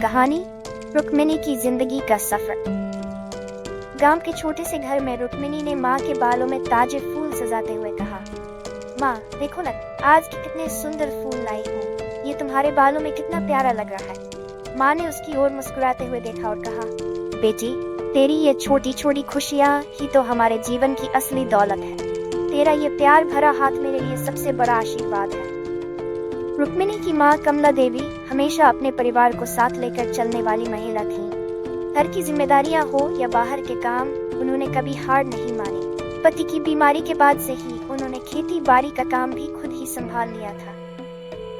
कहानी रुक्मिणी की जिंदगी का सफर। गांव के छोटे से घर में रुक्मिणी ने माँ के बालों में ताजे फूल सजाते हुए कहा, माँ देखो ना, आज कितने सुंदर फूल लाई हूँ। ये तुम्हारे बालों में कितना प्यारा लग रहा है। माँ ने उसकी ओर मुस्कुराते हुए देखा और कहा, बेटी, तेरी ये छोटी छोटी खुशियाँ ही तो हमारे जीवन की असली दौलत है। तेरा ये प्यार भरा हाथ मेरे लिए सबसे बड़ा आशीर्वाद है। रुक्मिणी की माँ कमला देवी हमेशा अपने परिवार को साथ लेकर चलने वाली महिला थीं। घर की जिम्मेदारियां हो या बाहर के काम, उन्होंने कभी हार नहीं मानी। पति की बीमारी के बाद से ही उन्होंने खेती बाड़ी का काम भी खुद ही संभाल लिया था।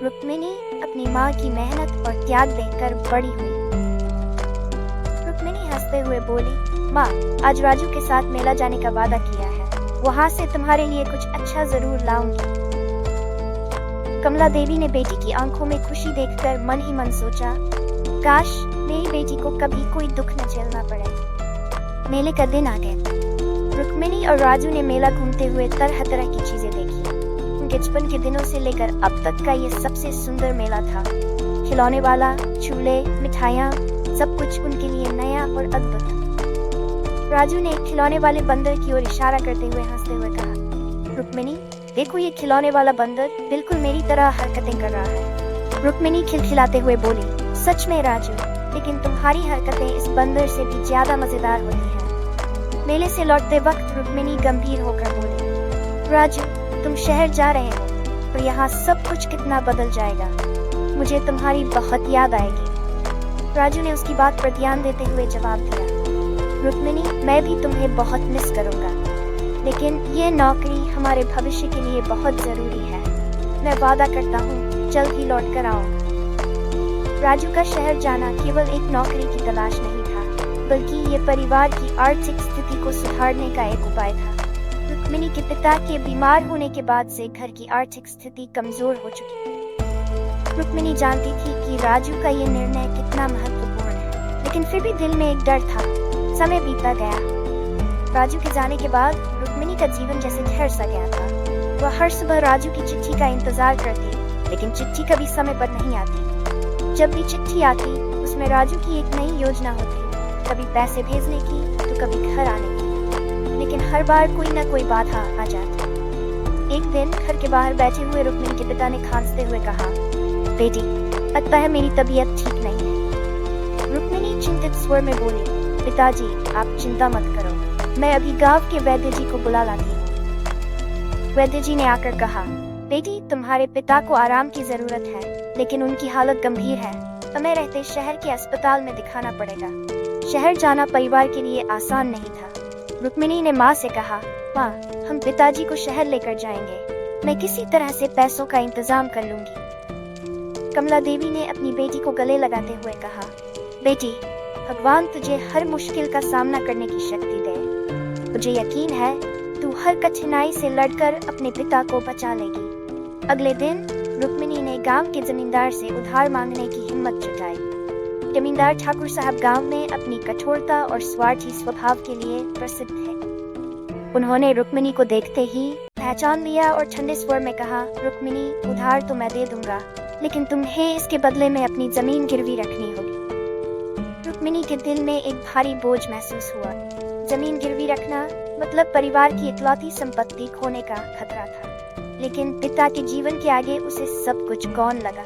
रुक्मिणी अपनी माँ की मेहनत और त्याग देखकर बड़ी हुई। रुक्मिणी हंसते हुए बोली, माँ, आज राजू के साथ मेला जाने का वादा किया है। वहाँ से तुम्हारे लिए कुछ अच्छा जरूर लाऊंगी। कमला देवी ने बेटी की आंखों में खुशी देखकर मन ही मन सोचा, काश मेरी बेटी को कभी कोई दुख न झेलना पड़े। मेले का दिन आ गया। रुक्मिणी और राजू ने मेला घूमते हुए तरह तरह की चीजें देखी। उनके बचपन के दिनों से लेकर अब तक का ये सबसे सुंदर मेला था। खिलौने वाला, झूले, मिठाइयाँ, सब कुछ उनके लिए नया और अद्भुत। राजू ने खिलौने वाले बंदर की ओर इशारा करते हुए हंसते हुए कहा, रुक्मिणी देखो, ये खिलौने वाला बंदर बिल्कुल मेरी तरह हरकतें कर रहा है। रुक्मिणी खिलखिलाते हुए बोली, सच में राजू, लेकिन तुम्हारी हरकतें इस बंदर से भी ज्यादा मजेदार होती हैं। मेले से लौटते वक्त रुक्मिणी गंभीर होकर बोली, राजू, तुम शहर जा रहे हो, तो यहाँ सब कुछ कितना बदल जाएगा। मुझे तुम्हारी बहुत याद आएगी। राजू ने उसकी बात पर ध्यान देते हुए जवाब दिया, रुक्मिणी, मैं भी तुम्हें बहुत मिस करूंगा, लेकिन ये नौकरी हमारे भविष्य के लिए बहुत जरूरी है। मैं वादा करता हूँ जल्द ही लौट कर आऊँ। राजू का शहर जाना केवल एक नौकरी की तलाश नहीं था, बल्कि ये परिवार की आर्थिक स्थिति को सुधारने का एक उपाय था। रुक्मिणी के पिता के बीमार होने के बाद से घर की आर्थिक स्थिति कमजोर हो चुकी थी। रुक्मिणी जानती थी कि राजू का ये निर्णय कितना महत्वपूर्ण है, लेकिन फिर भी दिल में एक डर था। समय बीतता गया। राजू के जाने के बाद रुक्मिणी का जीवन जैसे ठहर सा गया था। वह हर सुबह राजू की चिट्ठी का इंतजार करती, लेकिन चिट्ठी कभी समय पर नहीं आती। जब भी चिट्ठी आती, उसमें राजू की एक नई योजना होती, कभी पैसे भेजने की तो कभी घर आने की, लेकिन हर बार कोई न कोई बाधा आ जाती। एक दिन घर के बाहर बैठे हुए रुक्मिणी के पिता ने खांसते हुए कहा, बेटी, लगता है मेरी तबीयत ठीक नहीं है। रुक्मिणी चिंतित स्वर में बोली, पिताजी, आप चिंता मत करो, मैं अभी गांव के वैद्य जी को बुला लाती हूँ। वैद्य जी ने आकर कहा, बेटी, तुम्हारे पिता को आराम की जरूरत है, लेकिन उनकी हालत गंभीर है। समय रहते शहर के अस्पताल में दिखाना पड़ेगा। शहर जाना परिवार के लिए आसान नहीं था। रुक्मिणी ने माँ से कहा, माँ, हम पिताजी को शहर लेकर जाएंगे। मैं किसी तरह से पैसों का इंतजाम कर लूंगी। कमला देवी ने अपनी बेटी को गले लगाते हुए कहा, बेटी, भगवान तुझे हर मुश्किल का सामना करने की शक्ति दे। मुझे यकीन है तू हर कठिनाई से लड़कर अपने पिता को बचा लेगी। अगले दिन रुक्मिणी ने गांव के जमींदार से उधार मांगने की हिम्मत जुटाई। जमींदार ठाकुर साहब गांव में अपनी कठोरता और स्वार्थी स्वभाव के लिए प्रसिद्ध थे। उन्होंने रुक्मिणी को देखते ही पहचान लिया और ठंडे स्वर में कहा, रुक्मिणी, उधार तो मैं दे दूंगा, लेकिन तुम्हें इसके बदले में अपनी जमीन गिरवी रखनी होगी। रुक्मिणी के दिल में एक भारी बोझ महसूस हुआ। जमीन गिरवी रखना मतलब परिवार की इकलौती संपत्ति खोने का खतरा था, लेकिन पिता के जीवन के आगे उसे सब कुछ गौण लगा।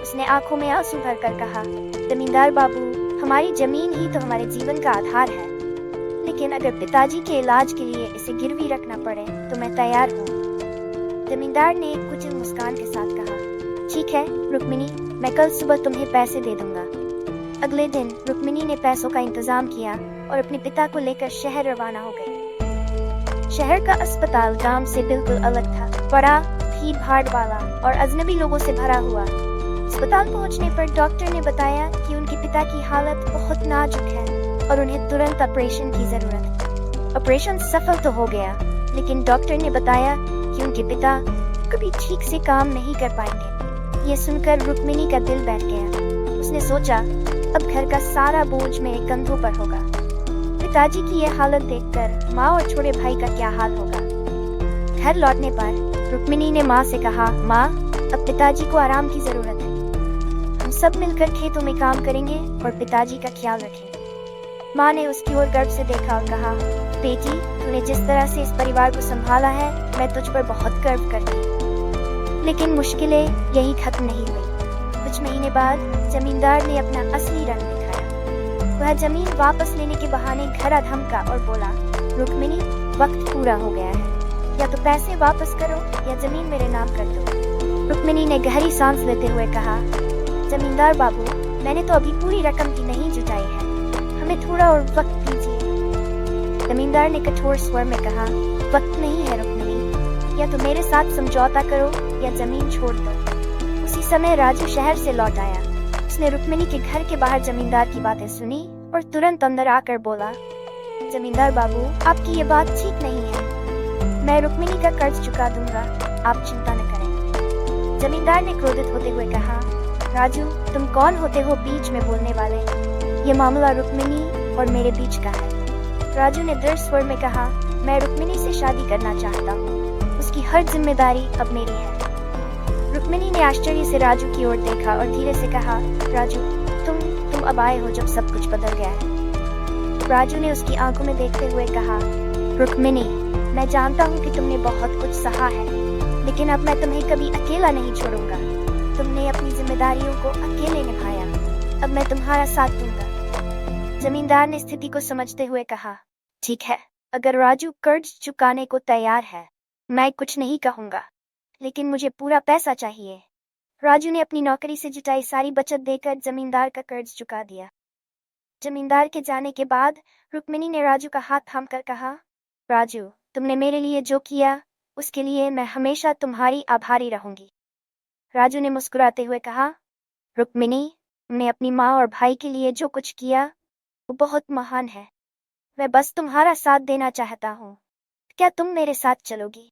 उसने आंखों में आंसू भरकर कहा, जमींदार बाबू, हमारी जमीन ही तो हमारे जीवन का आधार है, लेकिन अगर पिताजी के इलाज के लिए इसे गिरवी रखना पड़े तो मैं तैयार हूँ। जमींदार ने एक कुटिल मुस्कान के साथ कहा, ठीक है रुक्मिणी, मैं कल सुबह तुम्हें पैसे दे दूंगा। अगले दिन रुक्मिणी ने पैसों का इंतजाम किया और अपने पिता को लेकर शहर रवाना हो गई। शहर का अस्पताल गांव से बिल्कुल अलग था, बड़ा, भीड़ भाड़ वाला और अजनबी लोगों से भरा हुआ। अस्पताल पहुंचने पर डॉक्टर ने बताया कि उनके पिता की हालत बहुत नाजुक है और उन्हें तुरंत ऑपरेशन की जरूरत है। ऑपरेशन सफल तो हो गया, लेकिन डॉक्टर ने बताया कि उनके पिता कभी ठीक से काम नहीं कर पाएंगे। ये सुनकर रुक्मिणी का दिल बैठ गया। उसने सोचा, अब घर का सारा बोझ मेरे कंधों पर होगा। पिताजी की यह हालत देखकर माँ और छोटे भाई का क्या हाल होगा। घर लौटने पर रुक्मिणी ने माँ से कहा, माँ, अब पिताजी को आराम की जरूरत है। हम सब मिलकर खेतों में काम करेंगे और पिताजी का ख्याल रखेंगे। माँ ने उसकी ओर गर्व से देखा और कहा, बेटी, तूने जिस तरह से इस परिवार को संभाला है, मैं तुझ पर बहुत गर्व करती हूँ। लेकिन मुश्किलें यही खत्म नहीं हुई। कुछ महीने बाद जमींदार ने अपना असली रंग दिखाया। वह जमीन वापस लेने के बहाने घर धमका और बोला, रुक्मिणी, वक्त पूरा हो गया है, या तो पैसे वापस करो या जमीन मेरे नाम कर दो। रुक्मिणी ने गहरी सांस लेते हुए कहा, जमींदार बाबू, मैंने तो अभी पूरी रकम की नहीं जुटाई है, हमें थोड़ा और वक्त दीजिए। जमींदार ने कठोर स्वर में कहा, वक्त नहीं है रुक्मिणी, या तो मेरे साथ समझौता करो या जमीन छोड़ दो। उसी समय राजू शहर से लौट आया। उसने रुक्मिणी के घर के बाहर जमींदार की बातें सुनी और तुरंत अंदर आकर बोला, जमींदार बाबू, आपकी ये बात ठीक नहीं है। मैं रुक्मिणी का कर्ज चुका दूंगा, आप चिंता न करें। जमींदार ने क्रोधित होते हुए कहा, राजू, तुम कौन होते हो बीच में बोलने वाले? ये मामला रुक्मिणी और मेरे बीच का है। राजू ने दृढ़ स्वर में कहा, मैं रुक्मिणी से शादी करना चाहता हूँ, उसकी हर जिम्मेदारी अब मेरी है। रुक्मिणी ने आश्चर्य से राजू की ओर देखा और धीरे से कहा, राजू, तुम अब आए हो जब सब कुछ बदल गया है। राजू ने उसकी आंखों में देखते हुए कहा, रुक्मिणी, मैं जानता हूँ कि तुमने बहुत कुछ सहा है, लेकिन अब मैं तुम्हें कभी अकेला नहीं छोड़ूंगा। तुमने अपनी जिम्मेदारियों को अकेले निभाया, अब मैं तुम्हारा साथ दूंगा। जमींदार ने स्थिति को समझते हुए कहा, ठीक है, अगर राजू कर्ज चुकाने को तैयार है, मैं कुछ नहीं कहूंगा, लेकिन मुझे पूरा पैसा चाहिए। राजू ने अपनी नौकरी से जुटाई सारी बचत देकर जमींदार का कर्ज चुका दिया। जमींदार के जाने के बाद रुक्मिणी ने राजू का हाथ थामकर कहा, राजू, तुमने मेरे लिए जो किया, उसके लिए मैं हमेशा तुम्हारी आभारी रहूंगी। राजू ने मुस्कुराते हुए कहा, रुक्मिणी, तुमने अपनी माँ और भाई के लिए जो कुछ किया वो बहुत महान है। मैं बस तुम्हारा साथ देना चाहता हूँ, क्या तुम मेरे साथ चलोगी?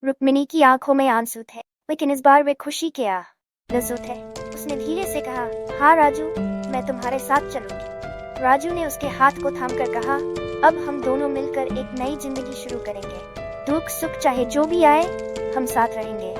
रुक्मिणी की आंखों में आंसू थे, लेकिन इस बार वे खुशी के आंसू थे। उसने धीरे से कहा, हाँ राजू, मैं तुम्हारे साथ चलूंगी। राजू ने उसके हाथ को थामकर कहा, अब हम दोनों मिलकर एक नई जिंदगी शुरू करेंगे। दुख सुख चाहे जो भी आए, हम साथ रहेंगे।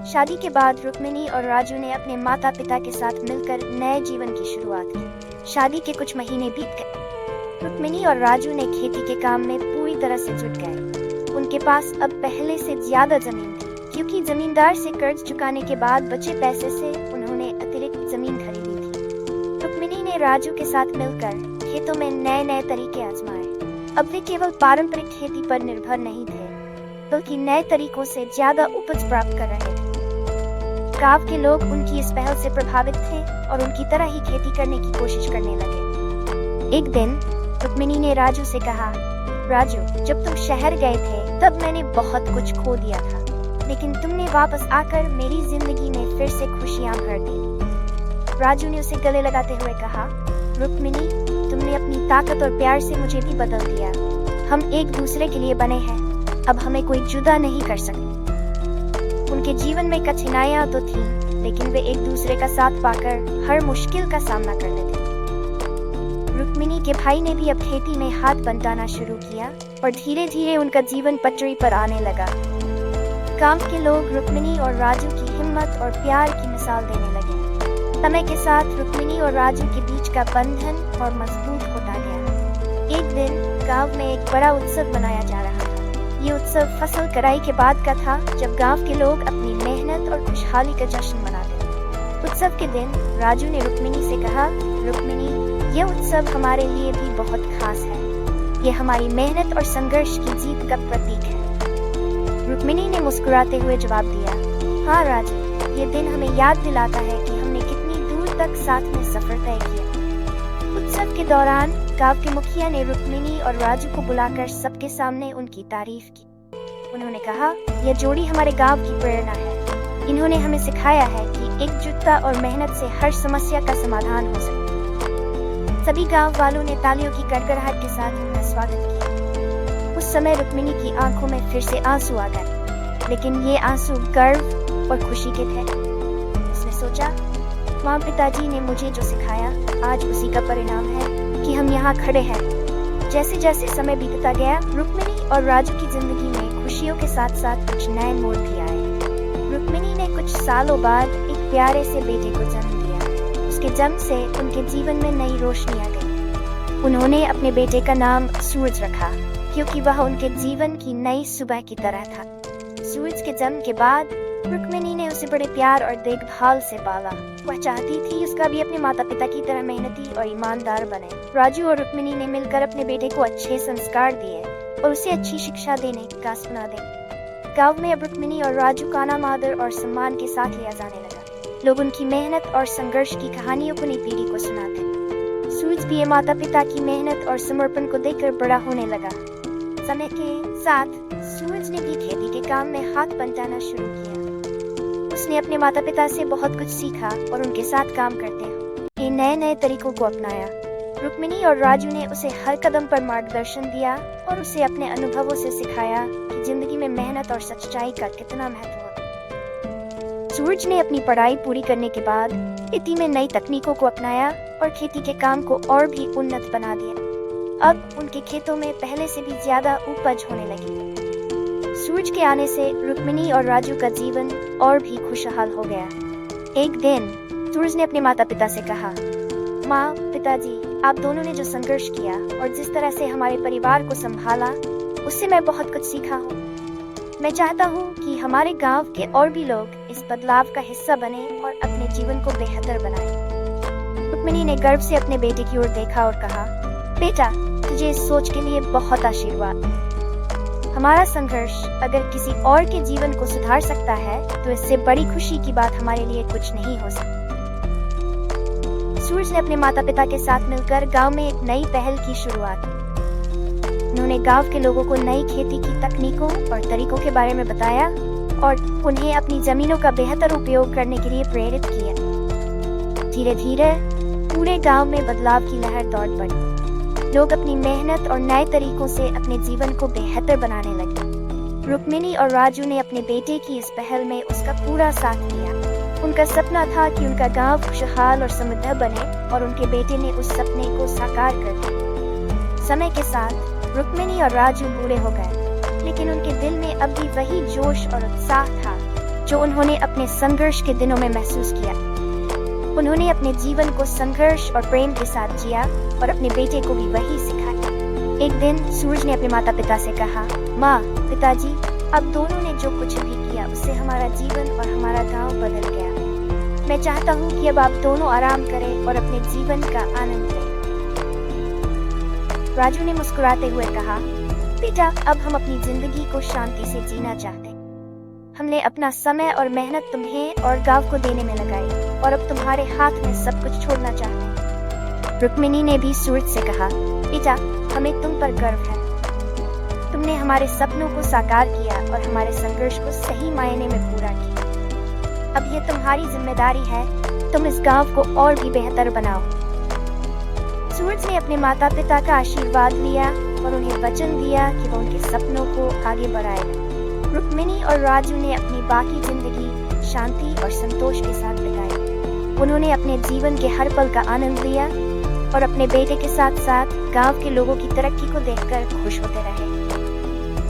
शादी के बाद रुक्मिणी और राजू ने अपने माता पिता के साथ मिलकर नए जीवन की शुरुआत की। शादी के कुछ महीने बीत गए। रुक्मिणी और राजू ने खेती के काम में पूरी तरह से जुट गए। उनके पास अब पहले से ज्यादा जमीन थी, क्योंकि जमींदार से कर्ज चुकाने के बाद बचे पैसे से उन्होंने अतिरिक्त जमीन खरीदी थी। रुक्मिणी ने राजू के साथ मिलकर खेतों में नए नए तरीके आजमाए। अब वे केवल पारंपरिक खेती पर निर्भर नहीं थे, बल्कि नए तरीकों से ज्यादा उपज प्राप्त कर रहे थे। गांव के लोग उनकी इस पहल से प्रभावित थे और उनकी तरह ही खेती करने की कोशिश करने लगे। एक दिन रुक्मिणी ने राजू से कहा, राजू, जब तुम शहर गए थे तब मैंने बहुत कुछ खो दिया था, लेकिन तुमने वापस आकर मेरी जिंदगी में फिर से खुशियां भर दी। राजू ने उसे गले लगाते हुए कहा, रुक्मिणी, तुमने अपनी ताकत और प्यार से मुझे भी बदल दिया। हम एक दूसरे के लिए बने हैं, अब हमें कोई जुदा नहीं कर सकता। उनके जीवन में कठिनाइयां तो थी, लेकिन वे एक दूसरे का साथ पाकर हर मुश्किल का सामना कर लेते। रुक्मिणी के भाई ने भी अब खेती में हाथ बंटाना शुरू किया और धीरे धीरे उनका जीवन पटरी पर आने लगा। गांव के लोग रुक्मिणी और राजू की हिम्मत और प्यार की मिसाल देने लगे। समय के साथ रुक्मिणी और राजू के बीच का बंधन और मजबूत होता गया। एक दिन गांव में एक बड़ा उत्सव मनाया जा रहा था। ये उत्सव फसल कटाई के बाद का था, जब गांव के लोग अपनी मेहनत और खुशहाली का जश्न मनाते थे। उत्सव के दिन राजू ने रुक्मिणी से कहा, रुक्मिणी, ये उत्सव हमारे लिए भी बहुत खास है। ये हमारी मेहनत और संघर्ष की जीत का प्रतीक है। रुक्मिणी ने मुस्कुराते हुए जवाब दिया, हाँ राजू, ये दिन हमें याद दिलाता है कि हमने कितनी दूर तक साथ में सफर तय किया। उत्सव के दौरान गांव के मुखिया ने रुक्मिणी और राजू को बुलाकर सबके सामने उनकी तारीफ की। उन्होंने कहा, यह जोड़ी हमारे गांव की प्रेरणा है। इन्होंने हमें सिखाया है कि एकजुटता और मेहनत से हर समस्या का समाधान हो सकता है। सभी गांव वालों ने तालियों की गड़गड़ाहट के साथ उनका स्वागत किया। उस समय रुक्मिणी की आंखों में फिर से आंसू आ गए, लेकिन ये आंसू गर्व और खुशी के थे। उसने सोचा, माँ पिताजी ने मुझे जो सिखाया, आज उसी का परिणाम है कि हम यहाँ खड़े हैं। जैसे जैसे समय बीतता गया, रुक्मिणी और राजू की जिंदगी में खुशियों के साथ साथ कुछ नए मोड़ भी आए। रुक्मिणी ने कुछ सालों बाद एक प्यारे से बेटे को जन्म दिया। उसके जन्म से उनके जीवन में नई रोशनी आ गई। उन्होंने अपने बेटे का नाम सूरज रखा, क्योंकि वह उनके जीवन की नई सुबह की तरह था। सूरज के जन्म के बाद रुक्मिणी ने उसे बड़े प्यार और देखभाल से पाला। वह चाहती थी उसका भी अपने माता पिता की तरह मेहनती और ईमानदार बने। राजू और रुक्मिणी ने मिलकर अपने बेटे को अच्छे संस्कार दिए और उसे अच्छी शिक्षा देने का सुना दे। गांव में अब रुक्मिणी और राजू का नाम आदर और सम्मान के साथ लिया जाने लगा। लोग उनकी मेहनत और संघर्ष की कहानियों को नई पीढ़ी को सुनाते। सूरज भी माता पिता की मेहनत और समर्पण को देखकर बड़ा होने लगा। समय के साथ सूरज ने भी खेती के काम में हाथ बंटाना शुरू किया। उसने अपने माता पिता से बहुत कुछ सीखा और उनके साथ काम करते हुए नए नए तरीकों को अपनाया। रुक्मिणी और राजू ने उसे हर कदम पर मार्गदर्शन दिया और उसे अपने अनुभवों से सिखाया कि जिंदगी में मेहनत और सच्चाई का कितना महत्व है। सूरज ने अपनी पढ़ाई पूरी करने के बाद खेती में नई तकनीकों को अपनाया और खेती के काम को और भी उन्नत बना दिया। अब उनके खेतों में पहले से भी ज्यादा उपज होने लगी। सूरज के आने से रुक्मिणी और राजू का जीवन और भी खुशहाल हो गया। एक दिन सूरज ने अपने माता पिता से कहा, माँ, पिताजी, आप दोनों ने जो संघर्ष किया और जिस तरह से हमारे परिवार को संभाला, उससे मैं बहुत कुछ सीखा हूँ। मैं चाहता हूँ कि हमारे गांव के और भी लोग इस बदलाव का हिस्सा बने और अपने जीवन को बेहतर बनाएं। रुक्मिणी ने गर्व से अपने बेटे की ओर देखा और कहा, बेटा, तुझे इस सोच के लिए बहुत आशीर्वाद। हमारा संघर्ष अगर किसी और के जीवन को सुधार सकता है तो इससे बड़ी खुशी की बात हमारे लिए कुछ नहीं हो सकती। सूरज ने अपने माता पिता के साथ मिलकर गांव में एक नई पहल की शुरुआत की। उन्होंने गांव के लोगों को नई खेती की तकनीकों और तरीकों के बारे में बताया और उन्हें अपनी जमीनों का बेहतर उपयोग करने के लिए प्रेरित किया। धीरे धीरे पूरे गांव में बदलाव की लहर दौड़ पड़ी। लोग अपनी मेहनत और नए तरीकों से अपने जीवन को बेहतर बनाने लगे। रुक्मिणी और राजू ने अपने बेटे की इस पहल में उसका पूरा साथ दिया। उनका सपना था कि उनका गांव खुशहाल और समृद्ध बने और उनके बेटे ने उस सपने को साकार कर दिया। समय के साथ रुक्मिणी और राजू बूढ़े हो गए, लेकिन उनके दिल में अब भी वही जोश और उत्साह था जो उन्होंने अपने संघर्ष के दिनों में महसूस किया। उन्होंने अपने जीवन को संघर्ष और प्रेम के साथ जिया और अपने बेटे को भी वही सिखाया। एक दिन सूरज ने अपने माता पिता से कहा, माँ, पिताजी, अब दोनों ने जो कुछ भी किया उससे हमारा जीवन और हमारा गांव बदल गया। मैं चाहता हूँ कि अब आप दोनों आराम करें और अपने जीवन का आनंद लें। राजू ने मुस्कुराते हुए कहा, बेटा, अब हम अपनी जिंदगी को शांति से जीना चाहते हैं। हमने अपना समय और मेहनत तुम्हें और गांव को देने में लगाई और अब तुम्हारे हाथ में सब कुछ छोड़ना चाहते हैं। रुक्मिणी ने भी सूरज से कहा, बेटा, हमें तुम पर गर्व है। तुमने हमारे सपनों को साकार किया और हमारे संघर्ष को सही मायने में पूरा किया। अब ये तुम्हारी जिम्मेदारी है, तुम इस गांव को और भी बेहतर बनाओ। सूरज ने अपने माता पिता का आशीर्वाद लिया और उन्हें वचन दिया कि वो उनके सपनों को आगे बढ़ाएगा। रुक्मिणी और राजू ने अपनी बाकी जिंदगी शांति और संतोष के साथ बिताई। उन्होंने अपने जीवन के हर पल का आनंद लिया और अपने बेटे के साथ साथ गांव के लोगों की तरक्की को देखकर खुश होते रहे।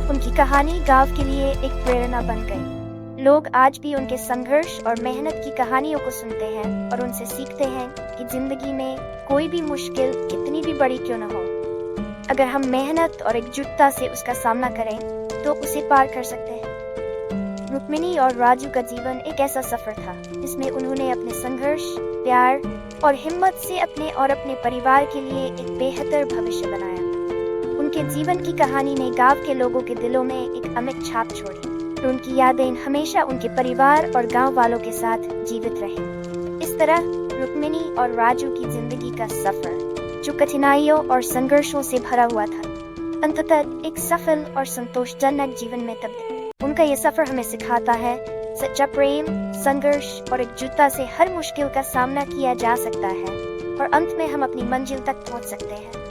उनकी कहानी गांव के लिए एक प्रेरणा बन गई। लोग आज भी उनके संघर्ष और मेहनत की कहानियों को सुनते हैं और उनसे सीखते हैं कि जिंदगी में कोई भी मुश्किल कितनी भी बड़ी क्यों न हो, अगर हम मेहनत और एकजुटता से उसका सामना करें तो उसे पार कर सकते हैं। रुक्मिणी और राजू का जीवन एक ऐसा सफर था जिसमें उन्होंने अपने संघर्ष, प्यार और हिम्मत से अपने और अपने परिवार के लिए एक बेहतर भविष्य बनाया। उनके जीवन की कहानी ने गांव के लोगों के दिलों में एक अमिट छाप छोड़ी और उनकी यादें हमेशा उनके परिवार और गांव वालों के साथ जीवित रही। इस तरह रुक्मिणी और राजू की जिंदगी का सफर, जो कठिनाइयों और संघर्षों से भरा हुआ था, अंततः एक सफल और संतोषजनक जीवन में तब्दील। उनका ये सफर हमें सिखाता है सच्चा प्रेम, संघर्ष और एकजुटता से हर मुश्किल का सामना किया जा सकता है और अंत में हम अपनी मंजिल तक पहुंच सकते हैं।